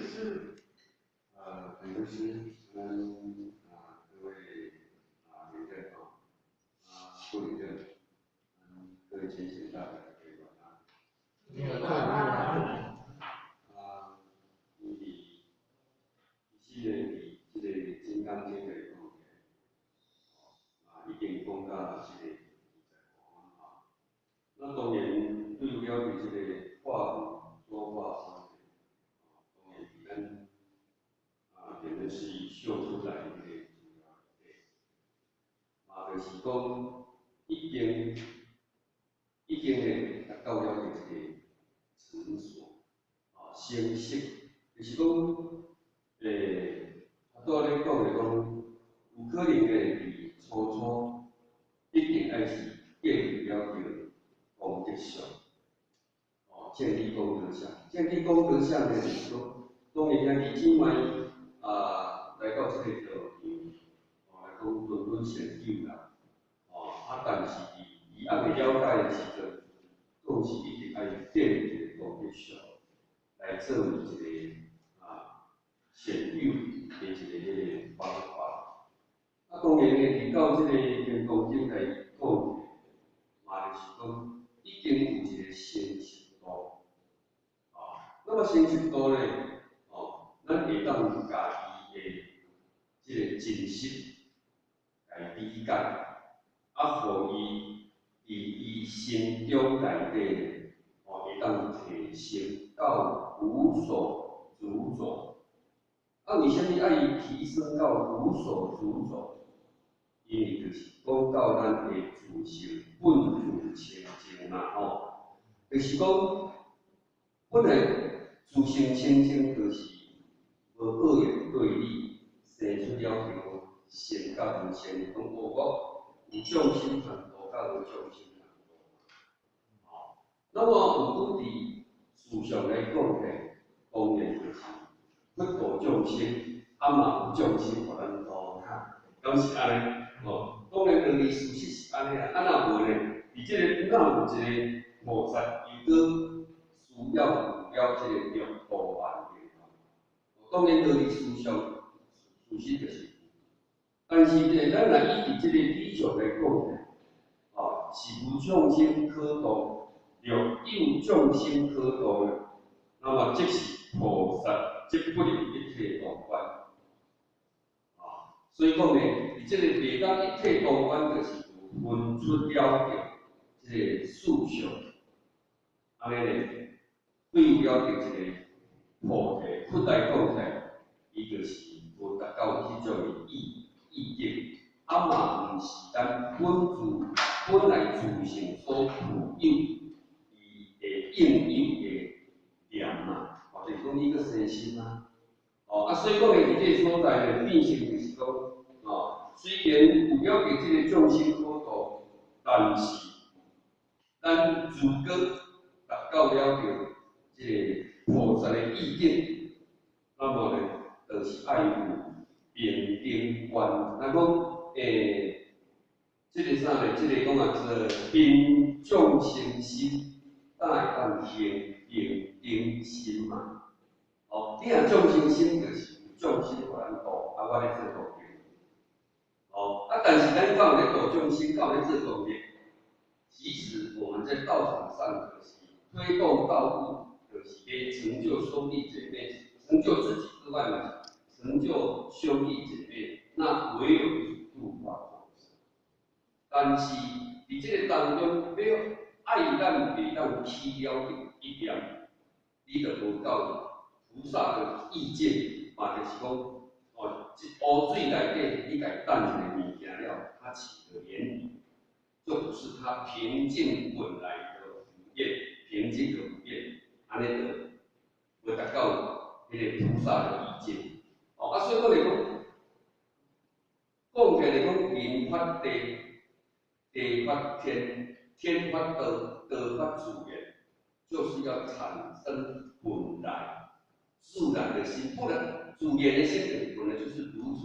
很多师跟各位领队副领队，各位前线大家各位晚安。这个金刚经的一定讲到这个那当然对了解这个话语说话方面，当然比咱变成是秀出来的主要就是讲已经呢达到了这个成熟成熟，就是讲拄咧讲的讲，有可能伫初一定爱是建立了着功德上，建立功德上，建立功德上呢，就是讲，当然咱以前卖来到这个道场，来讲顿顿成就啦，但是伊还未了解的时阵，总是一定爱建立一个功德上，来做一个显有的一个方法。当然呢，提到这个健康经来讲，就是讲已经有一个成熟度，那么成熟度呢，咱会当家己的这个真实来理解，互伊伫伊心中内底，会当提升到无所主宰。为什么爱伊提升到无所主宰？因为就是讲到咱的自性本自清净嘛，就是讲本来自性清净就是无恶言对立，生出了这个善甲无善，讲我有众生很多，甲无众生很多。那么有伫事上来讲呢，当然就是不度众生，嘛有众生互咱度哈，敢是安尼？当然道理事实是安尼啦，若无呢？伫这个有一个菩萨，伊个需要有了这个六度万缘。当然道理事上事实就是，但是呢，咱若以伫这个理上来讲呢，是无众生可度，若有众生可度呢，那么即是菩萨，即不能一体同观。所以讲呢，伫这个袂当一体同观，就是分出了这个事相，安尼呢，对了着这个菩提，佛来讲起来，伊就是无达到迄种的意境，嘛毋是咱本来自性所具有伊的应有的念嘛，就是讲伊个生心嘛。所以讲呢，伫这个所在呢，变成就是讲，虽然有了解这个众生可度，但是咱如果达到了着这个菩萨的意境，那么呢，就是爱有平等观。咱讲这个啥呢？这个讲做平众生心，当会当行平等心嘛。你若众生心就是有众生互咱度，我咧做道业。但是咱到咧度众生，到咧做道业，其实我们在道场上就是推动道路，就是给成就兄弟姐妹，成就自己之外呢，成就兄弟姐妹，那唯有就是度化众生。但是伫这个当中，要爱咱袂当起了一点，你就无到菩萨的意见，嘛就是讲，乌水内底你家等一个物件了，它起的涟漪，就不是它平静本来的不变，平静的不变，安尼就无达到迄个菩萨的意见。所以讲来讲起来讲，人法地，地法天，天法道，道法自然，就是要产生本来自然的心，不然自然的心本来就是如此，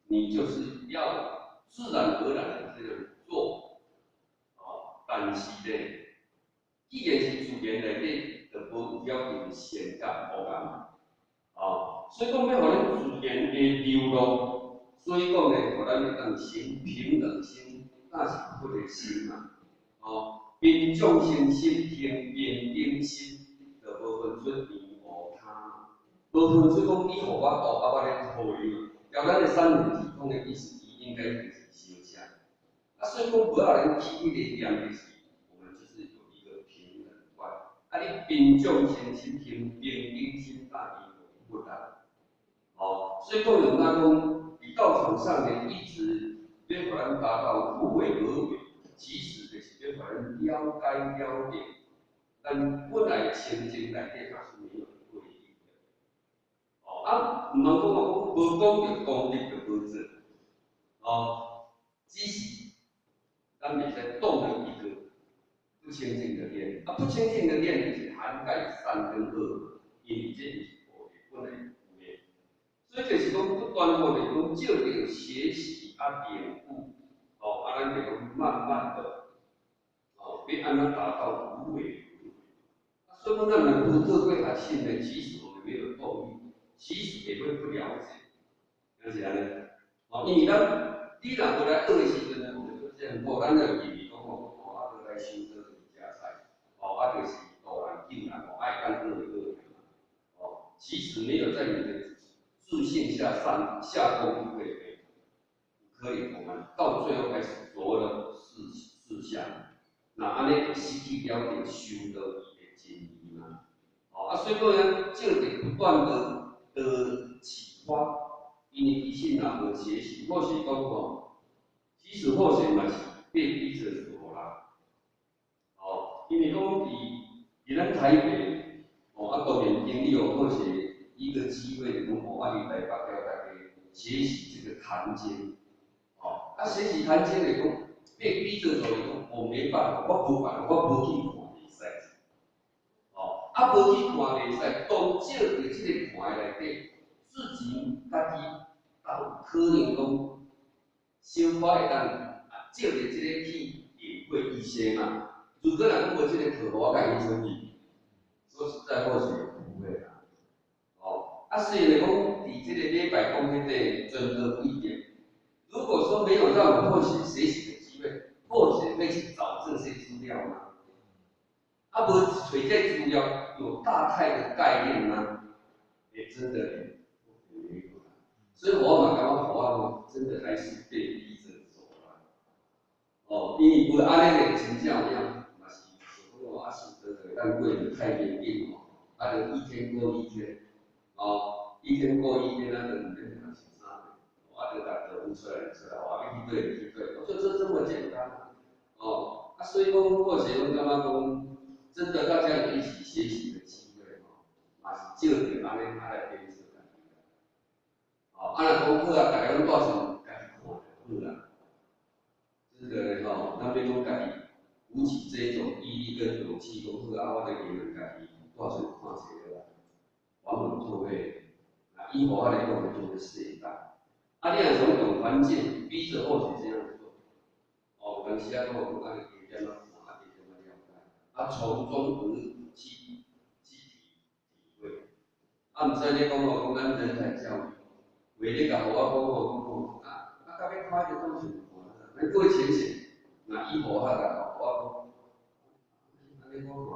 你就是要自然而然的这个做，但是呢，既然是自然内底，就无有了件善甲无共。所以讲要互咱自然的流露，所以讲呢，互咱会当心平两心，那是不个心嘛。民众心心平平定心，就无分出边无他，无分出讲你互我度，我咧互你。要咱的三人提供的意思，应该就是相像。所以讲不要人起一个量的是，我们就是有一个平等观。你民众心心平平定心大于不大。所以讲人家讲，你道场上呢，一直要互咱达到不为而为，其实就是要互咱了解了解，咱本来清净内底它是没有不一定的。唔能讲无讲就功德就无做，只是咱袂使动了一个不清净的念，不清净的念就是涵盖善跟恶，因为这就是我的本来。所以就是讲不断我哋讲借着学习领悟，咱就讲慢慢的，要安怎达到无为而为。所以讲咱能够特别学信的，其实我们没有动力，其实也会不了解，了解呢？因为你若无来学的时阵呢，我们就这样，咱就认为讲就来修这个家菜，就是导人救人，爱干恶的其实没有在你的自信下功夫可以我们到最后开始所有的事项，那安尼就失去了点修道义的真义嘛。所以讲呢，借着不断的启发，因为以前若无学习，或许讲其实或许嘛是被逼着做啦。因为讲伫咱台北，当然经历或许一个机会，你来台北学习这个坛经。学习坛经来讲，被逼着做来讲，我没办法，我无办法，我无去看比赛。无去看比赛，当借着这个看内底，自己家己有可能讲小可会当借着这个去领会一些嘛。如果若讲无这个课，我甲伊参与，说实在或许不会啦。虽然讲伫这个礼拜讲迄个真的不一定。如果说没有让我获取学习的机会，或许会去找这些资料吗？不是随这资料有大概的概念吗？也真的没有。所以我嘛感觉我真的还是被逼着走了。因为不安尼的真正样，嘛是说我是但过得太严谨就一天过一天，一天过一天，咱就唔免讲是啥。就打得出来，一对，这么简单所以讲或许我感觉讲，真的大家有一起学习的机会嘛是借着安尼来鞭策家己。若功课大家拢带上家己看就好啦。这个咱别讲家己鼓起这种毅力跟勇气，讲好我得给人家己带上看册了，往往就会以后来讲就会适应到。你若从用环境逼着或许这样做，有当时讲我按几点看，几点了解，从中而去体会。毋使你讲讲咱人才教育，为你甲我讲到尾看就当成看，咱过浅显，以后甲我讲，安尼讲看，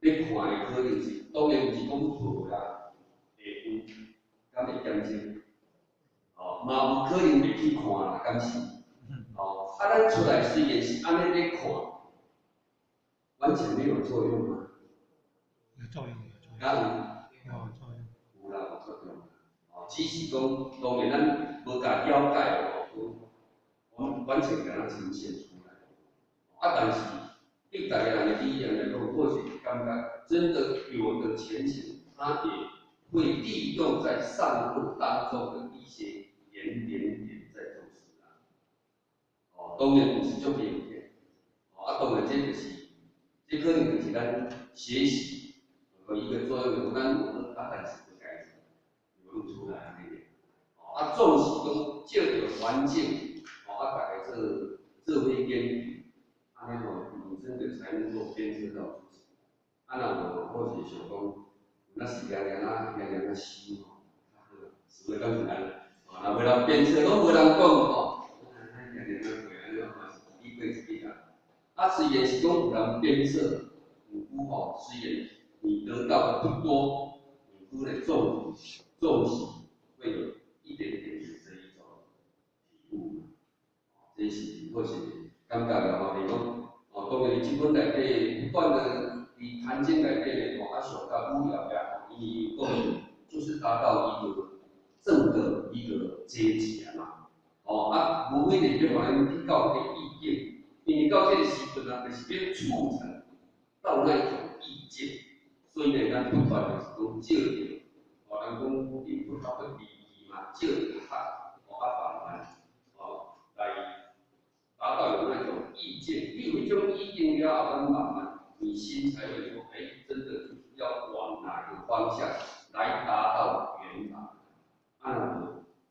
你看的可能是当然毋是讲错啦，会有，敢会减少。嘛有可能袂去看啦，敢是？咱出来虽然是安尼咧看，完全没有作用吗？有作用，有作用。有啦，有作用。只是讲，当然咱无甲了解我们完全甲它呈现出来。但是对大家人的理念来讲，或许感觉真的有的前景，它也会利用在上课当中的一些点在做事当然不是足偏见，当然这就是，这可能就是咱学习和一个作用，咱但是不该流露出来的纵使讲借着环境，大家这会根据，你真的才能够鞭策到自己。若无或许想讲，那是常常修吼，所以讲是安，啊，无人鞭策，拢无人讲吼，常常过安尼嘛是一过一个啊。啊，虽然是讲有人鞭策，毋过吼，虽然你得到的不多，毋过呢，纵使会有一点点的这一种体悟，这是或是感觉了吼，就是讲。当然，即本内底不断的伫坛经内底吼，啊上到武业呀，伊讲就是达到一个正的一个阶级啊嘛。啊，无非就是互咱去到迄个意见，因为到这个时阵啊，就是要促成到那一种意见，所以呢，咱不断的是讲借着，咱讲并不包括利益嘛，借着它，慢慢，来。达到有那种意见，你有一种意见了后，咱慢慢你心才会说，真的就是要往哪个方向来达到圆满。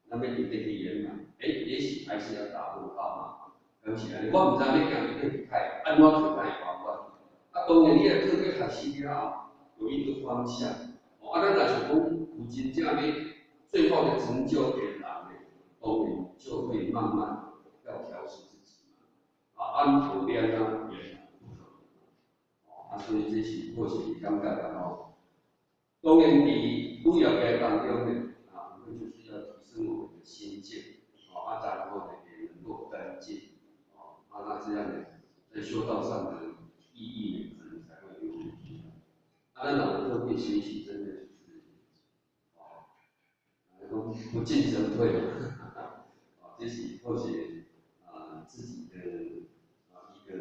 那么你得去圆满，也许还是要打问号嘛。而且我唔知你讲你去开，按我去开方法。当然你也特别学习了后，有一个方向。咱若是讲有真正要最后的成就点燃的，当然就会慢慢要调试自己。按普遍呢也不可能，所以这是或是感觉的吼。当然，伫旅游的当中呢，我们就是要提升我们的心境，然后呢也能够跟进，那这样呢，在修道上的意义呢，可能才会有提升。咱老特别学习，真的就是，不进则退，这是或许自己的一个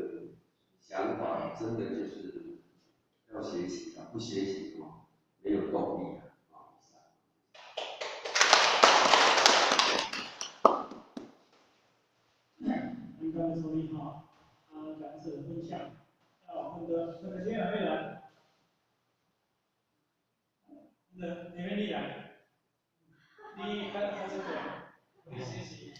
想法，真的就是要学习的，不学习没有动力的。刚刚的收听哈，讲者分享，那个今天会来，那个你们来，你开始讲，你学习。